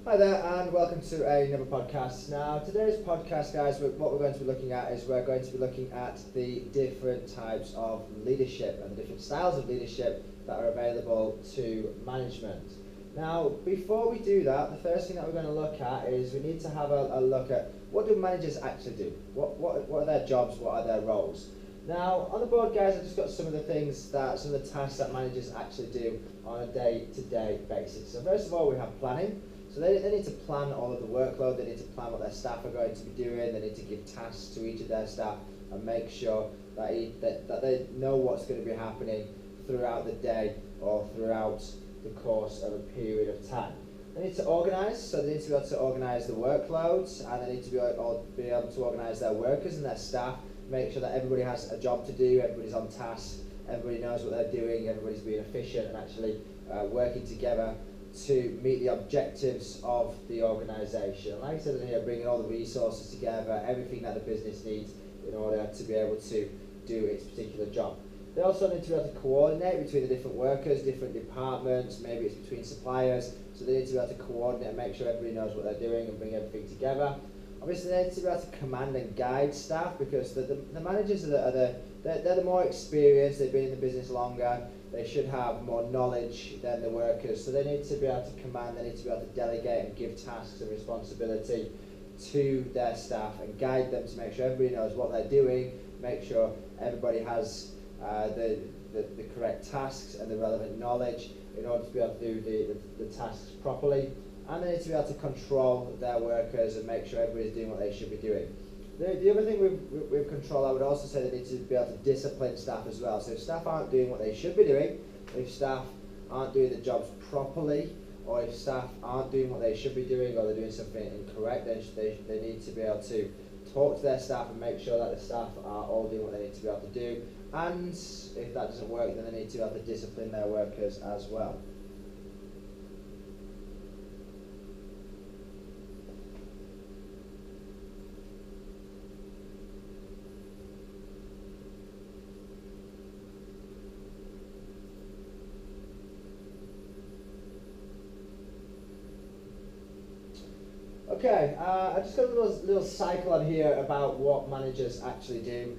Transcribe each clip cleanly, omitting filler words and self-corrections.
Hi there and welcome to another podcast. Now today's podcast, guys, what we're going to be looking at is we're going to be looking at the different types of leadership and the different styles of leadership that are available to management. Now before we do that, the first thing that we're going to look at is we need to have a look at what do managers actually do? What are their jobs, what are their roles? Now on the board, guys, I've just got some of the tasks that managers actually do on a day-to-day basis. So first of all, we have planning. So they need to plan all of the workload, they need to plan what their staff are going to be doing, they need to give tasks to each of their staff and make sure that they know what's going to be happening throughout the day or throughout the course of a period of time. They need to organise, so they need to be able to organise the workloads, and they need to be able to organise their workers and their staff, make sure that everybody has a job to do, everybody's on task, everybody knows what they're doing, everybody's being efficient and actually working together to meet the objectives of the organisation. Like I said, bringing all the resources together, everything that the business needs in order to be able to do its particular job. They also need to be able to coordinate between the different workers, different departments, maybe it's between suppliers, so they need to be able to coordinate and make sure everybody knows what they're doing and bring everything together. Obviously they need to be able to command and guide staff, because the managers they're the more experienced, they've been in the business longer, they should have more knowledge than the workers, so they need to be able to command, they need to be able to delegate and give tasks and responsibility to their staff and guide them to make sure everybody knows what they're doing, make sure everybody has the correct tasks and the relevant knowledge in order to be able to do the tasks properly. And they need to be able to control their workers and make sure everybody's doing what they should be doing. The other thing with control, I would also say they need to be able to discipline staff as well. So if staff aren't doing what they should be doing, if staff aren't doing the jobs properly, or if staff aren't doing what they should be doing, or they're doing something incorrect, then they need to be able to talk to their staff and make sure that the staff are all doing what they need to be able to do. And if that doesn't work, then they need to be able to discipline their workers as well. Okay, I just got a little cycle on here about what managers actually do.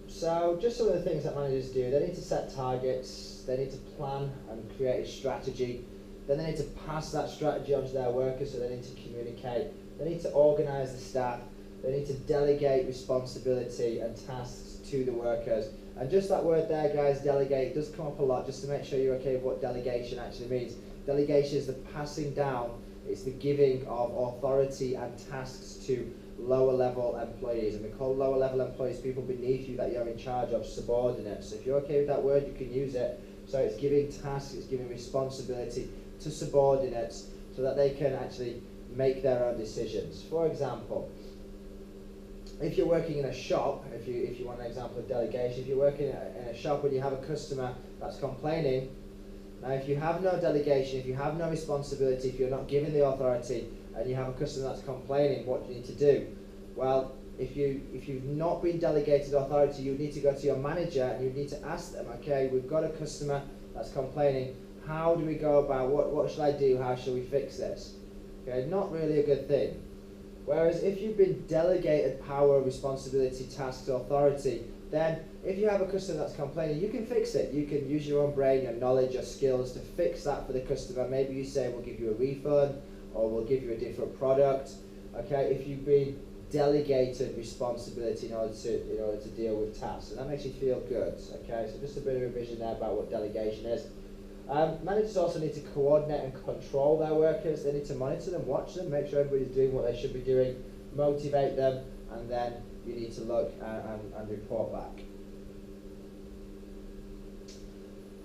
So just some of the things that managers do: they need to set targets, they need to plan and create a strategy, then they need to pass that strategy on to their workers, so they need to communicate, they need to organise the staff, they need to delegate responsibility and tasks to the workers. And just that word there, guys, delegate, does come up a lot, just to make sure you're okay with what delegation actually means. Delegation is the passing down, it's the giving of authority and tasks to lower level employees. And we call lower level employees people beneath you that you're in charge of, subordinates. So if you're okay with that word, you can use it. So it's giving tasks, it's giving responsibility to subordinates so that they can actually make their own decisions. For example, if you're working in a shop, if you want an example of delegation, if you're working in a shop and you have a customer that's complaining, now if you have no delegation, if you have no responsibility, if you're not given the authority and you have a customer that's complaining, what do you need to do? Well, if you've not been delegated authority, you need to go to your manager and you need to ask them, okay, we've got a customer that's complaining, how do we go about, what should I do, how shall we fix this? Okay, not really a good thing. Whereas if you've been delegated power, responsibility, tasks, authority, then if you have a customer that's complaining, you can fix it. You can use your own brain, your knowledge, your skills to fix that for the customer. Maybe you say, we'll give you a refund, or we'll give you a different product. Okay, if you've been delegated responsibility in order to deal with tasks, and that makes you feel good. Okay, so just a bit of revision there about what delegation is. Managers also need to coordinate and control their workers. They need to monitor them, watch them, make sure everybody's doing what they should be doing, motivate them, and then you need to look and report back.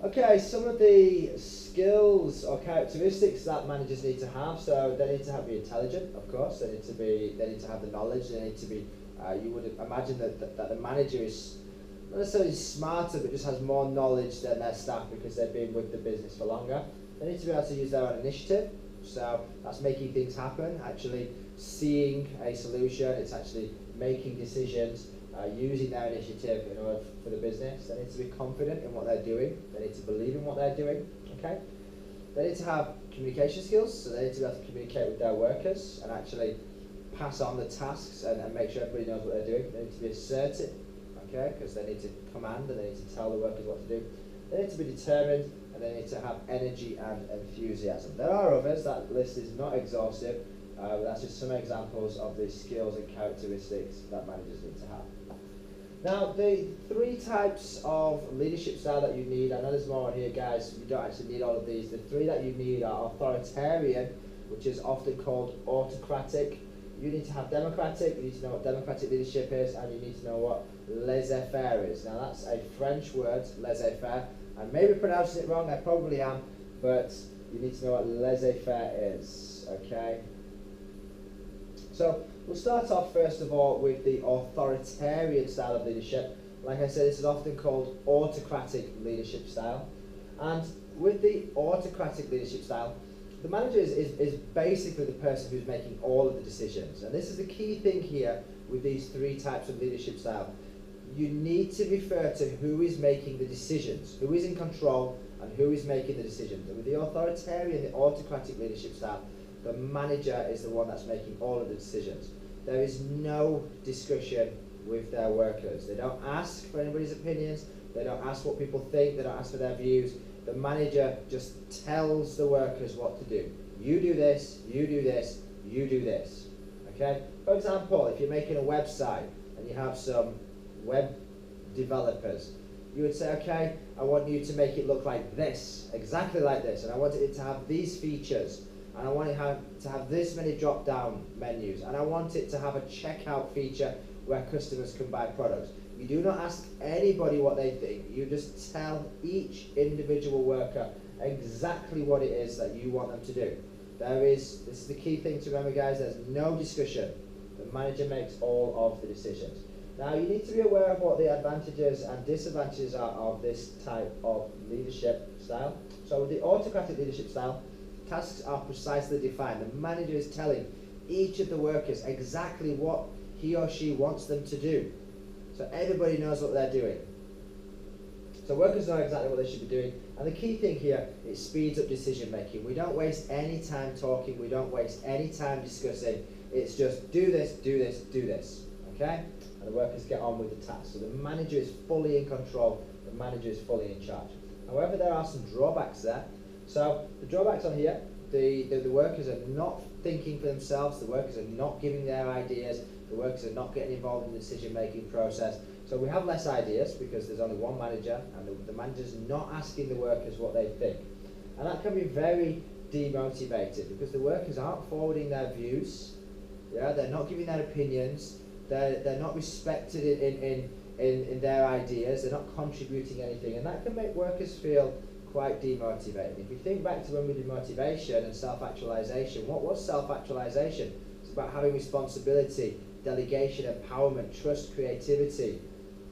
Okay, some of the skills or characteristics that managers need to have. So they need to be intelligent, of course. They need to have the knowledge. They need to be. You would imagine that the manager is not necessarily smarter, but just has more knowledge than their staff because they've been with the business for longer. They need to be able to use their own initiative. So that's making things happen, actually seeing a solution. It's actually making decisions, using their initiative in order for the business. They need to be confident in what they're doing. They need to believe in what they're doing. Okay. They need to have communication skills, so they need to be able to communicate with their workers and actually pass on the tasks and make sure everybody knows what they're doing. They need to be assertive, okay, because they need to command and they need to tell the workers what to do. They need to be determined and they need to have energy and enthusiasm. There are others, that list is not exhaustive, but that's just some examples of the skills and characteristics that managers need to have. Now, the 3 types of leadership style that you need, I know there's more on here, guys, you don't actually need all of these. The 3 that you need are authoritarian, which is often called autocratic. You need to have democratic, you need to know what democratic leadership is, and you need to know what laissez-faire is. Now, that's a French word, laissez-faire. I may be pronouncing it wrong, I probably am, but you need to know what laissez-faire is, okay? So, we'll start off first of all with the authoritarian style of leadership. Like I said, this is often called autocratic leadership style. And with the autocratic leadership style, the manager is basically the person who's making all of the decisions. And this is the key thing here with these 3 types of leadership style. You need to refer to who is making the decisions, who is in control and who is making the decisions. And with the authoritarian, the autocratic leadership style, the manager is the one that's making all of the decisions. There is no discussion with their workers. They don't ask for anybody's opinions. They don't ask what people think. They don't ask for their views. The manager just tells the workers what to do. You do this, you do this, you do this. Okay? For example, if you're making a website and you have some web developers, you would say, okay, I want you to make it look like this, exactly like this, and I want it to have these features, and I want it to have this many drop-down menus, and I want it to have a checkout feature where customers can buy products. You do not ask anybody what they think. You just tell each individual worker exactly what it is that you want them to do. This is the key thing to remember, guys, there's no discussion. The manager makes all of the decisions. Now, you need to be aware of what the advantages and disadvantages are of this type of leadership style. So with the autocratic leadership style, tasks are precisely defined. The manager is telling each of the workers exactly what he or she wants them to do. So everybody knows what they're doing. So workers know exactly what they should be doing. And the key thing here, it speeds up decision making. We don't waste any time talking. We don't waste any time discussing. It's just do this, do this, do this. Okay? And the workers get on with the task. So the manager is fully in control. The manager is fully in charge. However, there are some drawbacks there. So the drawbacks on here, the workers are not thinking for themselves. The workers are not giving their ideas. The workers are not getting involved in the decision-making process. So we have less ideas because there's only one manager, and the manager's not asking the workers what they think. And that can be very demotivated because the workers aren't forwarding their views. Yeah, they're not giving their opinions. They're not respected in their ideas. They're not contributing anything, and that can make workers feel quite demotivated. If you think back to when we did motivation and self-actualization, what was self-actualization? It's about having responsibility, delegation, empowerment, trust, creativity.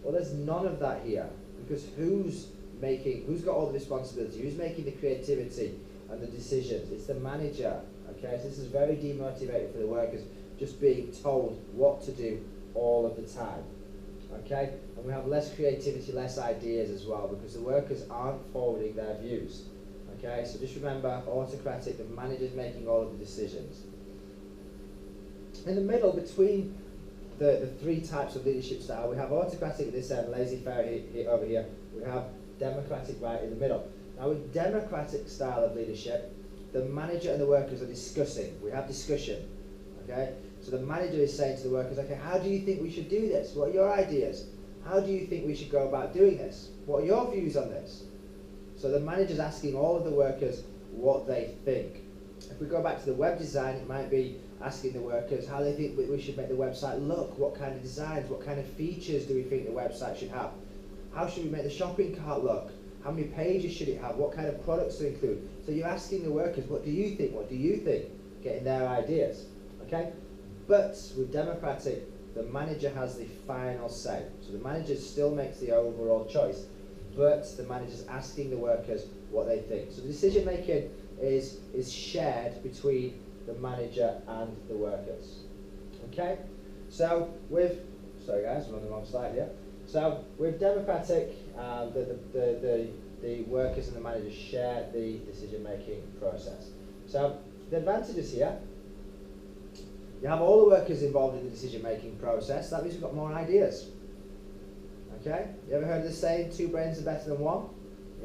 Well, there's none of that here because who's got all the responsibility? Who's making the creativity and the decisions? It's the manager. Okay, so this is very demotivating for the workers, just being told what to do all of the time. Okay, and we have less creativity, less ideas as well because the workers aren't forwarding their views. Okay, so just remember, autocratic, the manager's making all of the decisions. In the middle, between the 3 types of leadership style, we have autocratic at this end, laissez-faire over here. We have democratic right in the middle. Now with democratic style of leadership, the manager and the workers are discussing. We have discussion. Okay? So the manager is saying to the workers, okay, how do you think we should do this? What are your ideas? How do you think we should go about doing this? What are your views on this? So the manager is asking all of the workers what they think. If we go back to the web design, it might be asking the workers how they think we should make the website look, what kind of designs, what kind of features do we think the website should have? How should we make the shopping cart look? How many pages should it have? What kind of products to include? So you're asking the workers, what do you think? What do you think? Getting their ideas. Okay? But with democratic, the manager has the final say. So the manager still makes the overall choice, but the manager's asking the workers what they think. So the decision making is shared between the manager and the workers. Okay? So sorry guys, I'm on the wrong slide here. So with democratic, the workers and the managers share the decision making process. So the advantages here, you have all the workers involved in the decision-making process. That means we've got more ideas. Okay? You ever heard of the saying, 2 brains are better than 1?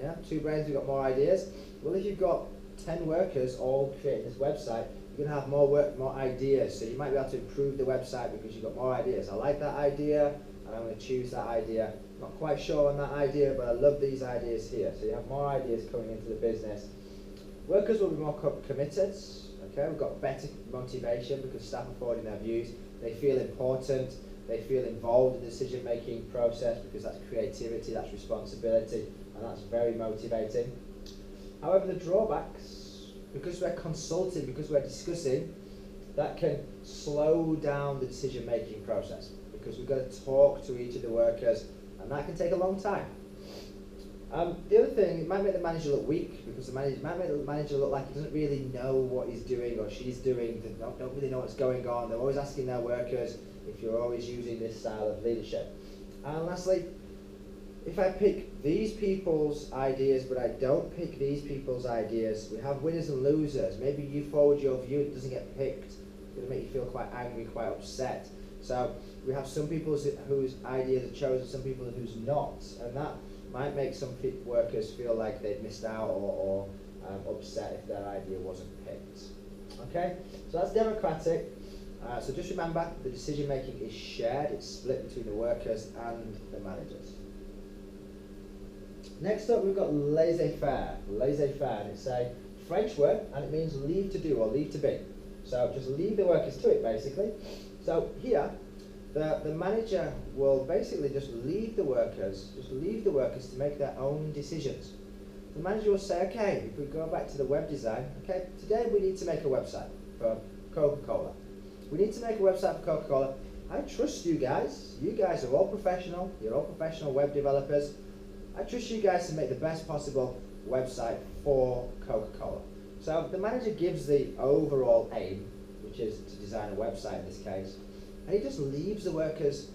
Yeah, 2 brains, we've got more ideas. Well, if you've got 10 workers all creating this website, you're going to have more ideas. So you might be able to improve the website because you've got more ideas. I like that idea, and I'm going to choose that idea. Not quite sure on that idea, but I love these ideas here. So you have more ideas coming into the business. Workers will be more committed. Okay, we've got better motivation because staff are forwarding their views. They feel important. They feel involved in the decision-making process because that's creativity, that's responsibility, and that's very motivating. However, the drawbacks, because we're consulting, because we're discussing, that can slow down the decision-making process because we've got to talk to each of the workers, and that can take a long time. The other thing, it might make the manager look weak because it might make the manager look like he doesn't really know what he's doing or she's doing. They don't really know what's going on. They're always asking their workers if you're always using this style of leadership. And lastly, if I pick these people's ideas but I don't pick these people's ideas, we have winners and losers. Maybe you forward your view, it doesn't get picked. It's going to make you feel quite angry, quite upset. So we have some people whose ideas are chosen, some people whose not, and that might make some workers feel like they've missed out or upset if their idea wasn't picked. Okay, so that's democratic. So just remember, the decision making is shared, it's split between the workers and the managers. Next up we've got Laissez Faire. Laissez Faire, and it's a French word and it means leave to do or leave to be. So just leave the workers to it basically. So here, the manager will basically just leave the workers to make their own decisions. The manager will say, okay, if we go back to the web design, okay, today we need to make a website for Coca-Cola. We need to make a website for Coca-Cola. I trust you guys. You guys are all professional. You're all professional web developers. I trust you guys to make the best possible website for Coca-Cola. So the manager gives the overall aim, which is to design a website in this case, and he just leaves the workers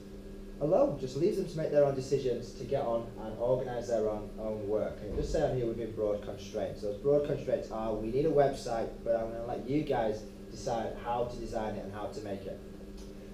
alone, just leaves them to make their own decisions, to get on and organise their own work. And it does say on here within broad constraints. Those broad constraints are, we need a website, but I'm going to let you guys decide how to design it and how to make it.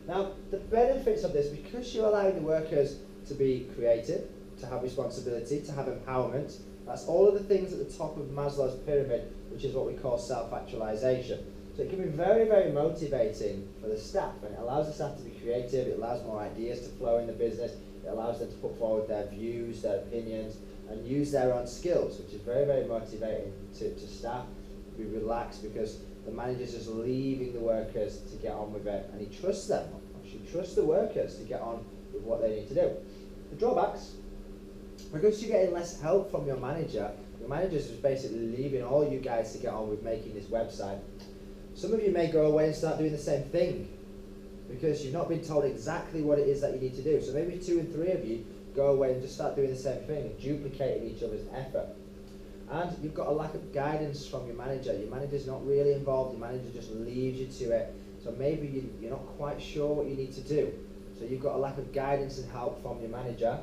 Now, the benefits of this, because you're allowing the workers to be creative, to have responsibility, to have empowerment, that's all of the things at the top of Maslow's pyramid, which is what we call self-actualization. So it can be very, very motivating for the staff, and it allows the staff to be creative, it allows more ideas to flow in the business, it allows them to put forward their views, their opinions, and use their own skills, which is very, very motivating to staff. Be relaxed because the manager's just leaving the workers to get on with it, and he trusts them, or she trusts the workers to get on with what they need to do. The drawbacks, because you're getting less help from your manager's just basically leaving all you guys to get on with making this website. Some of you may go away and start doing the same thing because you've not been told exactly what it is that you need to do. So maybe 2 and 3 of you go away and just start doing the same thing and duplicating each other's effort. And you've got a lack of guidance from your manager. Your manager's not really involved, your manager just leaves you to it. So maybe you're not quite sure what you need to do. So you've got a lack of guidance and help from your manager.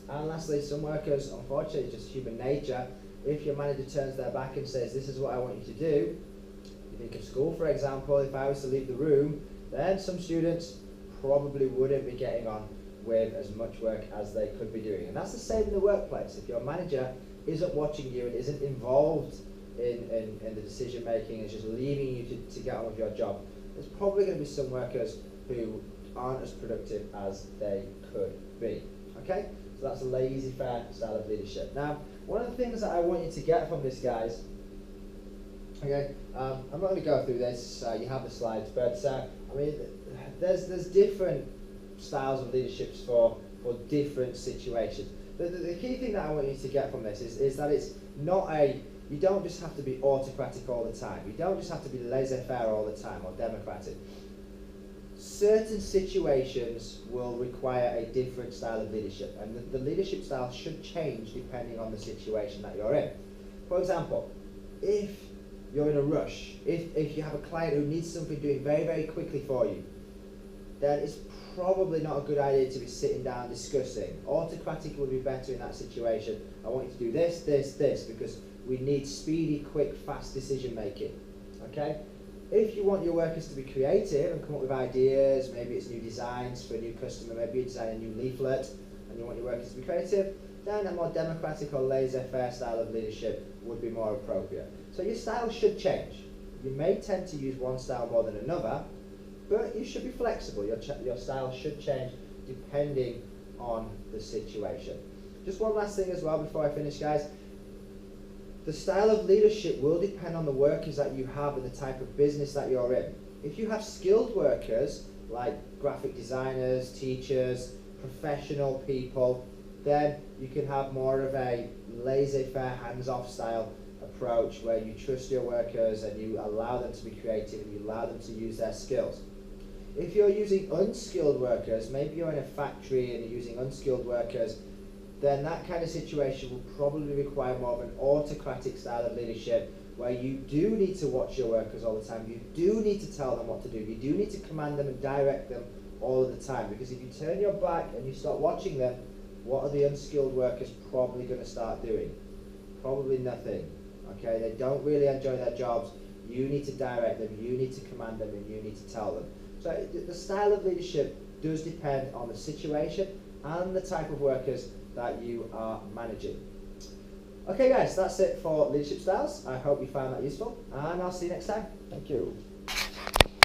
And lastly, some workers, unfortunately, it's just human nature. If your manager turns their back and says, this is what I want you to do, you think of school, for example, if I was to leave the room, then some students probably wouldn't be getting on with as much work as they could be doing. And that's the same in the workplace. If your manager isn't watching you and isn't involved in the decision making, and is just leaving you to get on with your job, there's probably going to be some workers who aren't as productive as they could be. Okay? So that's a laissez-faire style of leadership. Now, one of the things that I want you to get from this, guys, okay, I'm not going to go through this, you have the slides, but I mean, there's different styles of leaderships for different situations. The key thing that I want you to get from this is that it's not you don't just have to be autocratic all the time. You don't just have to be laissez-faire all the time or democratic. Certain situations will require a different style of leadership, and the leadership style should change depending on the situation that you're in. For example, if you're in a rush, if you have a client who needs something doing very, very quickly for you, then it's probably not a good idea to be sitting down discussing. Autocratic would be better in that situation. I want you to do this, this, this, because we need speedy, quick, fast decision making. Okay? If you want your workers to be creative and come up with ideas, maybe it's new designs for a new customer, maybe you design a new leaflet and you want your workers to be creative, then a more democratic or laissez-faire style of leadership would be more appropriate. So your style should change. You may tend to use one style more than another, but you should be flexible. Your style should change depending on the situation. Just one last thing as well before I finish, guys. The style of leadership will depend on the workers that you have and the type of business that you're in. If you have skilled workers, like graphic designers, teachers, professional people, then you can have more of a laissez-faire, hands-off style approach where you trust your workers and you allow them to be creative and you allow them to use their skills. If you're using unskilled workers, maybe you're in a factory and you're using unskilled workers, then that kind of situation will probably require more of an autocratic style of leadership where you do need to watch your workers all the time, you do need to tell them what to do, you do need to command them and direct them all of the time, because if you turn your back and you start watching them, what are the unskilled workers probably going to start doing? Probably nothing. Okay, they don't really enjoy their jobs. You need to direct them, you need to command them, and you need to tell them. So the style of leadership does depend on the situation and the type of workers that you are managing. Okay guys, that's it for leadership styles. I hope you found that useful, and I'll see you next time. Thank you.